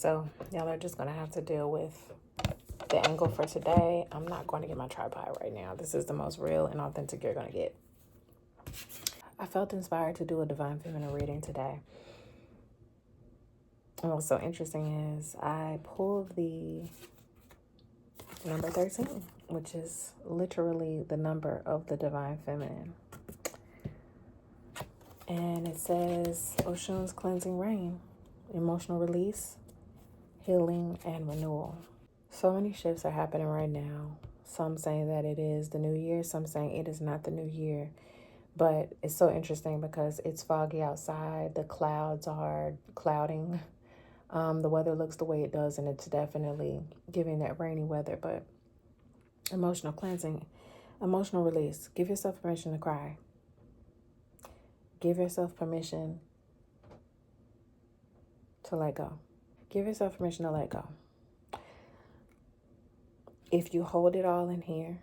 So y'all are just going to have to deal with the angle for today. I'm not going to get my tripod right now. This is the most real and authentic you're going to get. I felt inspired to do a Divine Feminine reading today. And what's so interesting is I pulled the number 13, which is literally the number of the Divine Feminine. And it says Oshun's cleansing rain, emotional release, healing, and renewal. So many shifts are happening right now. Some saying that it is the new year, some saying it is not the new year. But it's so interesting because it's foggy outside. The clouds are clouding. The weather looks the way it does, and it's definitely giving that rainy weather. But emotional cleansing, emotional release. Give yourself permission to cry. Give yourself permission to let go. Give yourself permission to let go. If you hold it all in here,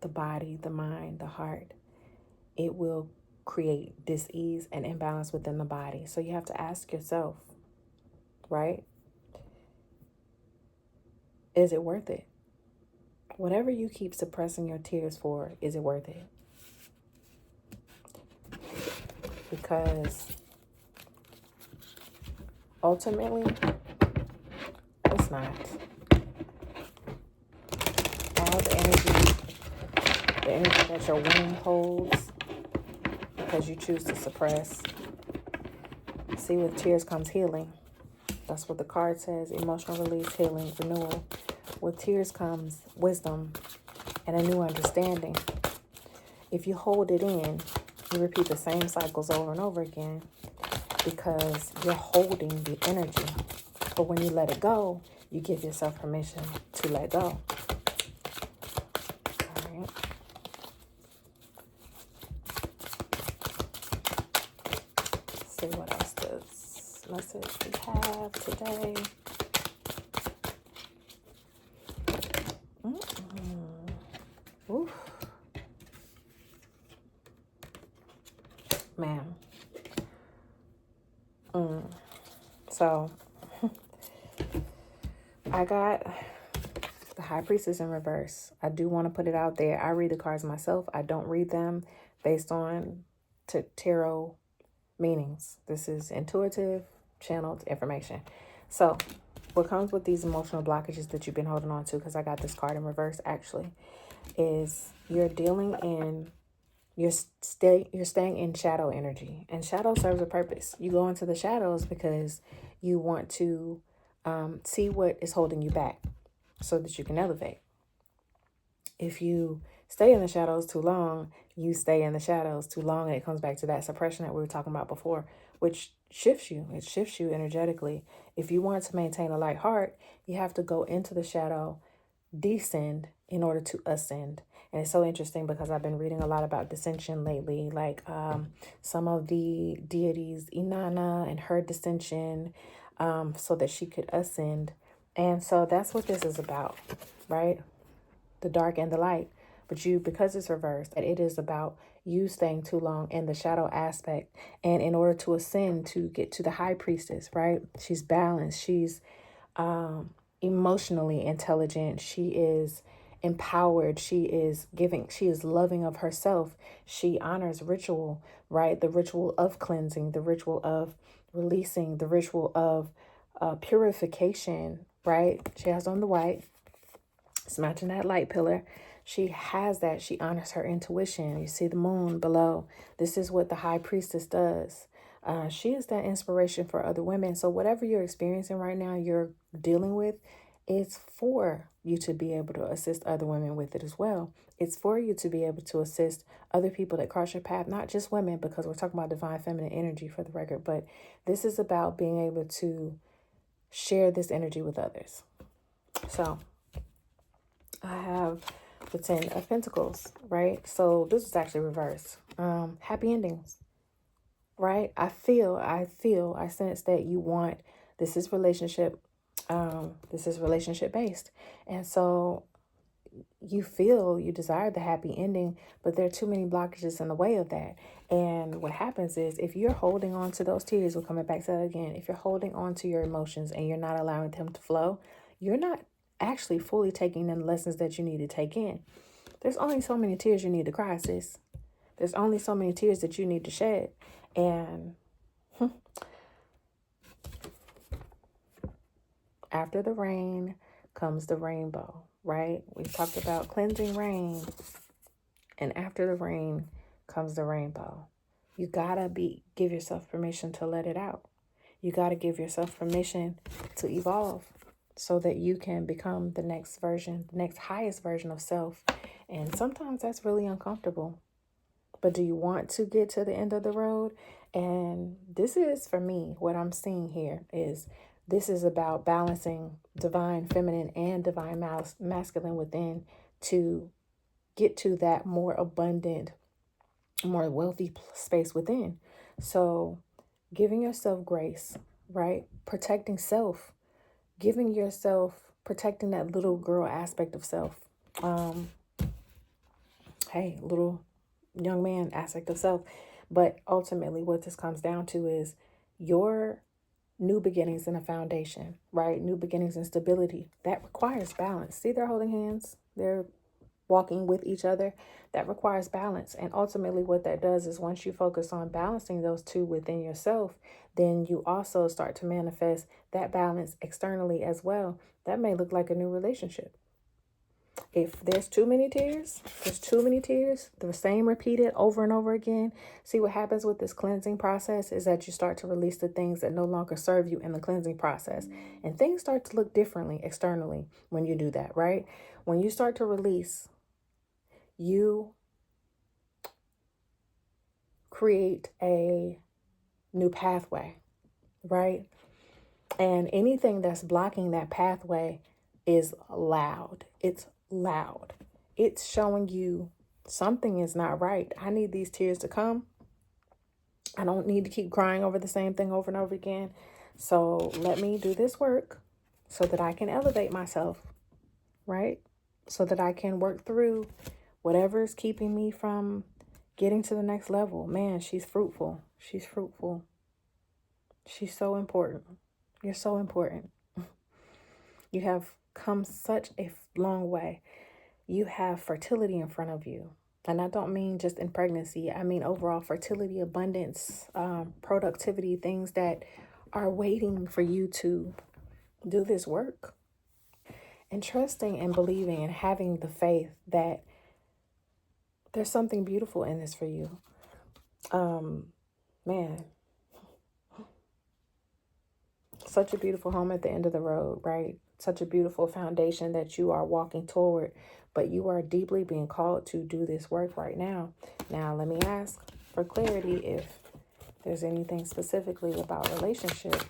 the body, the mind, the heart, it will create dis-ease and imbalance within the body. So you have to ask yourself, right? Is it worth it? Whatever you keep suppressing your tears for, is it worth it? Because ultimately, it's not. All the energy that your womb holds because you choose to suppress. See, with tears comes healing. That's what the card says. Emotional release, healing, renewal. With tears comes wisdom and a new understanding. If you hold it in, you repeat the same cycles over and over again because you're holding the energy. But when you let it go, you give yourself permission to let go. All right. Let's see what else this message we have today. Oof. Man. So I got the High Priestess in reverse. I do want to put it out there. I read the cards myself. I don't read them based on tarot meanings. This is intuitive, channeled information. So what comes with these emotional blockages that you've been holding on to, because I got this card in reverse actually, is you're dealing in, you're staying in shadow energy. And shadow serves a purpose. You go into the shadows because you want to see what is holding you back so that you can elevate. If you stay in the shadows too long, you stay in the shadows too long, and it comes back to that suppression that we were talking about before, which shifts you. It shifts you energetically. If you want to maintain a light heart, you have to go into the shadow, descend in order to ascend. And it's so interesting because I've been reading a lot about dissension lately, like some of the deities, Inanna and her dissension, so that she could ascend. And so that's what this is about, right? The dark and the light. But because it's reversed, and it is about you staying too long in the shadow aspect. And in order to ascend, to get to the High Priestess, right? She's balanced. She's emotionally intelligent. She is empowered. She is giving. She is loving of herself. She honors ritual, right? The ritual of cleansing, the ritual of releasing, the ritual of purification, right? She has on the white. It's matching that light pillar. She has that. She honors her intuition. You see the moon below. This is what the High Priestess does. She is that inspiration for other women. So whatever you're experiencing right now, you're dealing with, it's for you to be able to assist other women with it as well. It's for you to be able to assist other people that cross your path, not just women, because we're talking about divine feminine energy for the record, but this is about being able to share this energy with others. So I have the 10 of Pentacles, right? So this is actually reversed. Happy endings, right? I sense that you want, this is relationship based. And so you feel you desire the happy ending, but there are too many blockages in the way of that. And what happens is, if you're holding on to those tears, we're coming back to that again. If you're holding on to your emotions and you're not allowing them to flow, you're not actually fully taking in the lessons that you need to take in. There's only so many tears you need to cry, sis. There's only so many tears that you need to shed. And after the rain comes the rainbow, right? We talked about cleansing rain. And after the rain comes the rainbow. You gotta give yourself permission to let it out. You gotta give yourself permission to evolve so that you can become the next version, the next highest version of self. And sometimes that's really uncomfortable. But do you want to get to the end of the road? And this is, for me, what I'm seeing here is this is about balancing divine feminine and divine masculine within to get to that more abundant, more wealthy space within. So giving yourself grace, right? Protecting self, giving yourself, protecting that little girl aspect of self. Little young man aspect of self. But ultimately what this comes down to is your new beginnings and a foundation, right? New beginnings and stability. That requires balance. See, they're holding hands. They're walking with each other. That requires balance. And ultimately what that does is, once you focus on balancing those two within yourself, then you also start to manifest that balance externally as well. That may look like a new relationship. If there's too many tears, the same repeated over and over again. See, what happens with this cleansing process is that you start to release the things that no longer serve you in the cleansing process. And things start to look differently externally when you do that, right? When you start to release, you create a new pathway, right? And anything that's blocking that pathway is loud. It's loud. It's showing you something is not right. I need these tears to come. I don't need to keep crying over the same thing over and over again. So let me do this work so that I can elevate myself, right? So that I can work through whatever is keeping me from getting to the next level. Man, she's fruitful. She's fruitful. She's so important. You're so important. You have come such a long way. You have fertility in front of you. And I don't mean just in pregnancy. I mean overall fertility, abundance, productivity, things that are waiting for you to do this work. And trusting and believing and having the faith that there's something beautiful in this for you. Man, such a beautiful home at the end of the road, right? Such a beautiful foundation that you are walking toward, but you are deeply being called to do this work right now. Now, let me ask for clarity if there's anything specifically about relationship.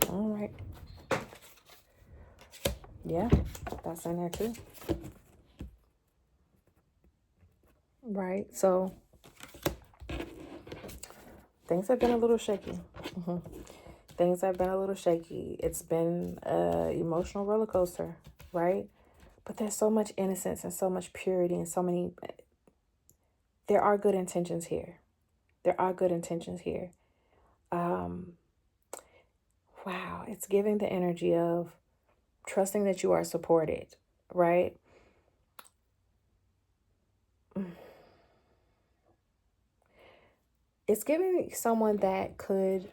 All right. Yeah, that's in there too. Right. So things have been a little shaky. Things have been a little shaky. It's been an emotional roller coaster, right? But there's so much innocence and so much purity and so many. There are good intentions here. There are good intentions here. Wow, it's giving the energy of trusting that you are supported, right? It's giving someone that could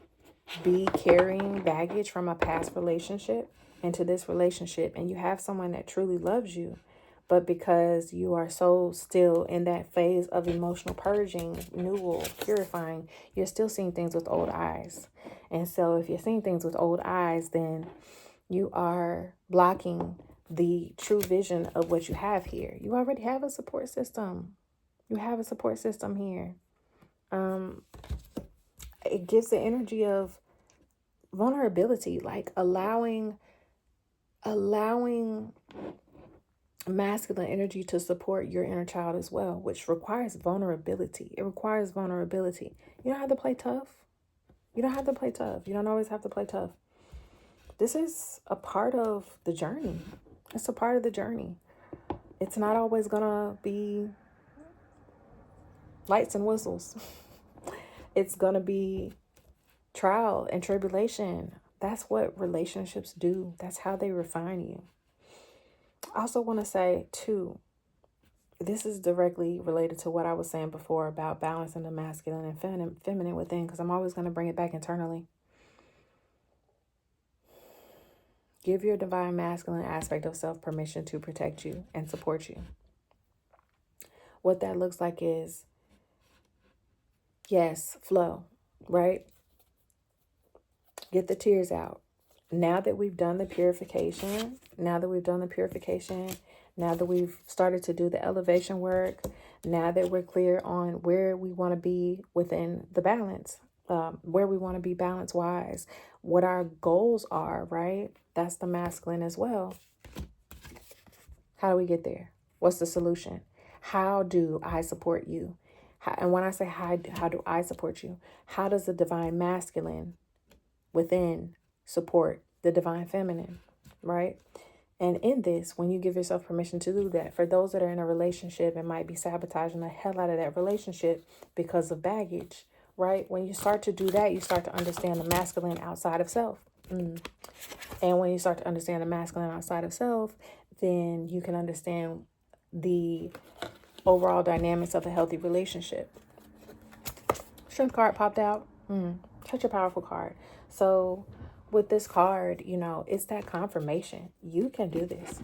be carrying baggage from a past relationship into this relationship, and you have someone that truly loves you, but because you are so still in that phase of emotional purging, renewal, purifying, you're still seeing things with old eyes. And so if you're seeing things with old eyes, then you are blocking the true vision of what you have here. You already have a support system. You have a support system here. It gives the energy of vulnerability, like allowing masculine energy to support your inner child as well, which requires vulnerability. It requires vulnerability. You don't have to play tough. You don't have to play tough. You don't always have to play tough. This is a part of the journey. It's a part of the journey. It's not always gonna be lights and whistles. It's gonna be trial and tribulation. That's what relationships do. That's how they refine you. I also want to say too, this is directly related to what I was saying before about balancing the masculine and feminine within, because I'm always going to bring it back internally. Give your divine masculine aspect of self permission to protect you and support you. What that looks like is, yes, flow, right? Get the tears out. Now that we've done the purification, now that we've started to do the elevation work, now that we're clear on where we want to be within the balance, where we want to be balance wise, what our goals are, right? That's the masculine as well. How do we get there? What's the solution? How do I support you? And when I say how do I support you? How does the divine masculine within support the divine feminine, right? And in this, when you give yourself permission to do that, for those that are in a relationship and might be sabotaging the hell out of that relationship because of baggage, right? When you start to do that, you start to understand the masculine outside of self. And when you start to understand the masculine outside of self, then you can understand the overall dynamics of a healthy relationship. Strength card popped out. Such a powerful card. So with this card, it's that confirmation. You can do this.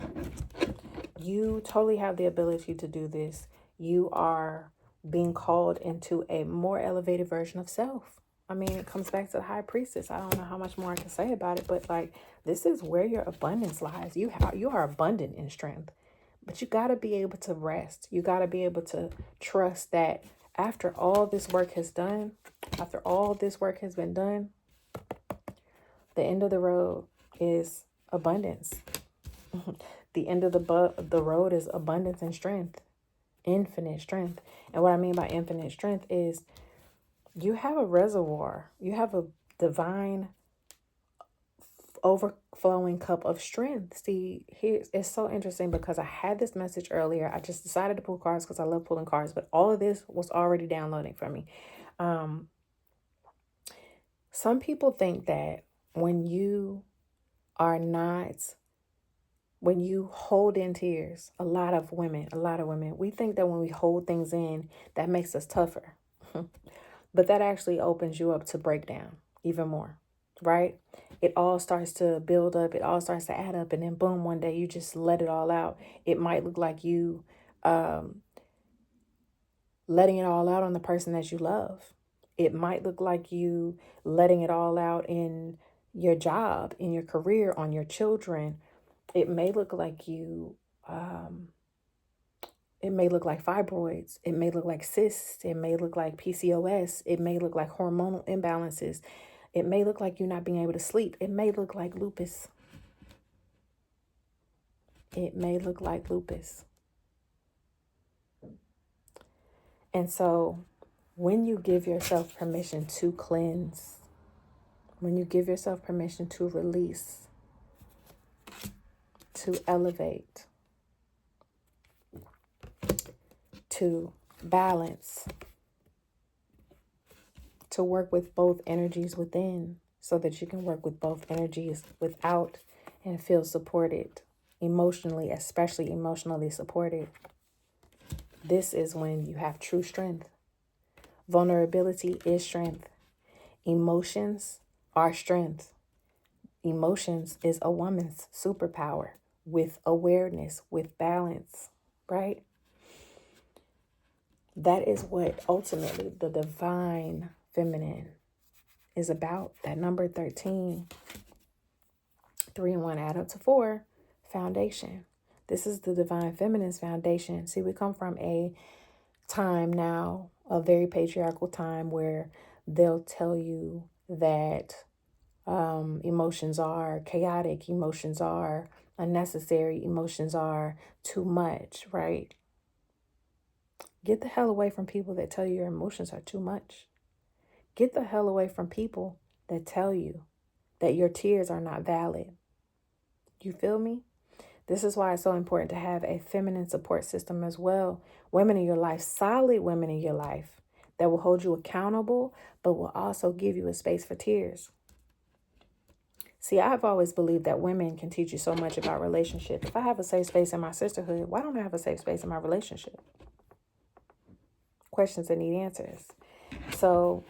You totally have the ability to do this. You are being called into a more elevated version of self. I mean, it comes back to the high priestess. I don't know how much more I can say about it, but this is where your abundance lies. You are abundant in strength, but you got to be able to rest. You got to be able to trust that after all this work has been done, the end of the road is abundance. The end of the road is abundance and strength, infinite strength. And what I mean by infinite strength is you have a reservoir. You have a divine overflowing cup of strength. See, here it's so interesting because I had this message earlier. I just decided to pull cards because I love pulling cards, but all of this was already downloading for me. Some people think that when you hold in tears, a lot of women, we think that when we hold things in, that makes us tougher. But that actually opens you up to break down even more, right? It all starts to build up. It all starts to add up. And then boom, one day you just let it all out. It might look like you letting it all out on the person that you love. It might look like you letting it all out in your job, in your career, on your children. It may look like it may look like fibroids. It may look like cysts. It may look like PCOS. It may look like hormonal imbalances. It may look like you're not being able to sleep. It may look like lupus. It may look like lupus. And so when you give yourself permission to cleanse, when you give yourself permission to release, to elevate, to balance, to work with both energies within so that you can work with both energies without and feel supported emotionally, especially emotionally supported. This is when you have true strength. Vulnerability is strength. Emotions are strength. Emotions is a woman's superpower with awareness, with balance, right? That is what ultimately the divine feminine is about. That number 13, 3 and 1 add up to 4, foundation. This is the divine feminine's foundation. See, we come from a time now, a very patriarchal time where they'll tell you that emotions are chaotic, emotions are unnecessary, emotions are too much, right? Get the hell away from people that tell you your emotions are too much. Get the hell away from people that tell you that your tears are not valid. You feel me? This is why it's so important to have a feminine support system as well. Women in your life, solid women in your life that will hold you accountable, but will also give you a space for tears. See, I've always believed that women can teach you so much about relationships. If I have a safe space in my sisterhood, why don't I have a safe space in my relationship? Questions that need answers. So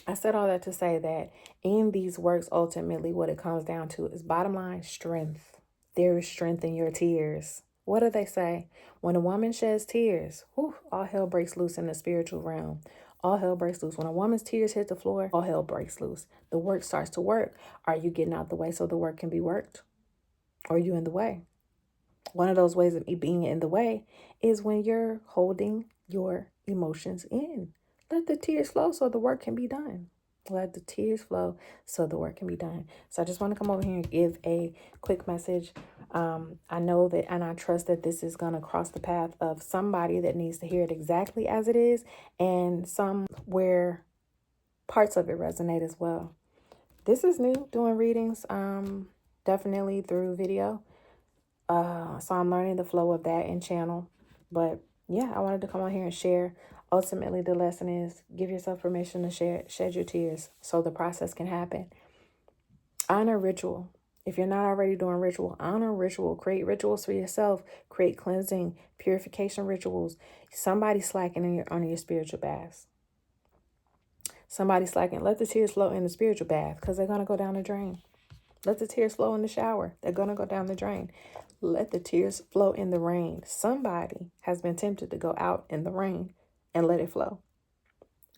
I said all that to say that in these works, ultimately, what it comes down to is, bottom line, strength. There is strength in your tears. What do they say? When a woman sheds tears, whew, all hell breaks loose in the spiritual realm. All hell breaks loose. When a woman's tears hit the floor, all hell breaks loose. The work starts to work. Are you getting out the way so the work can be worked? Or are you in the way? One of those ways of being in the way is when you're holding your emotions in. Let the tears flow so the work can be done. Let the tears flow so the work can be done. So I just want to come over here and give a quick message. I know that, and I trust that this is going to cross the path of somebody that needs to hear it exactly as it is, and some where parts of it resonate as well. This is new, doing readings, definitely through video. So I'm learning the flow of that in channel. But yeah, I wanted to come on here and share. Ultimately, the lesson is give yourself permission to shed your tears so the process can happen. Honor ritual. If you're not already doing ritual, honor ritual. Create rituals for yourself. Create cleansing, purification rituals. Somebody slacking on your spiritual baths. Somebody slacking. Let the tears flow in the spiritual bath because they're going to go down the drain. Let the tears flow in the shower. They're going to go down the drain. Let the tears flow in the rain. Somebody has been tempted to go out in the rain and let it flow.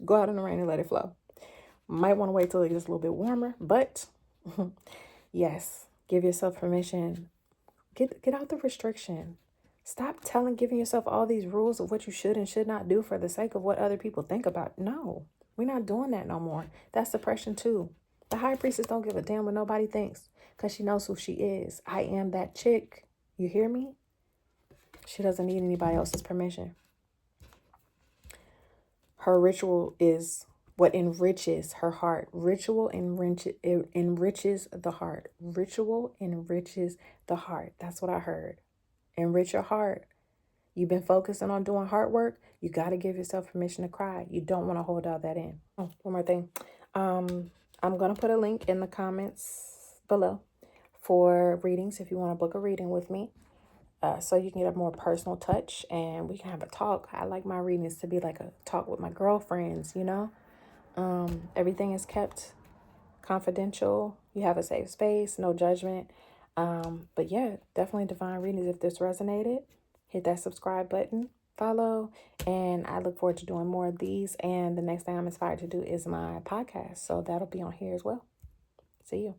Go out in the rain and let it flow. Might want to wait till it gets a little bit warmer, but yes, give yourself permission. Get out the restriction. Stop giving yourself all these rules of what you should and should not do for the sake of what other people think about. No, we're not doing that no more. That's suppression too. The high priestess don't give a damn what nobody thinks because she knows who she is. I am that chick. You hear me? She doesn't need anybody else's permission. Her ritual is what enriches her heart. Ritual enriches the heart. Ritual enriches the heart. That's what I heard. Enrich your heart. You've been focusing on doing heart work. You got to give yourself permission to cry. You don't want to hold all that in. Oh, one more thing. I'm going to put a link in the comments below for readings if you want to book a reading with me. So you can get a more personal touch and we can have a talk. I like my readings to be like a talk with my girlfriends, you know. Everything is kept confidential. You have a safe space, no judgment. But yeah, definitely divine readings. If this resonated, hit that subscribe button, follow, and I look forward to doing more of these. And the next thing I'm inspired to do is my podcast. So that'll be on here as well. See you.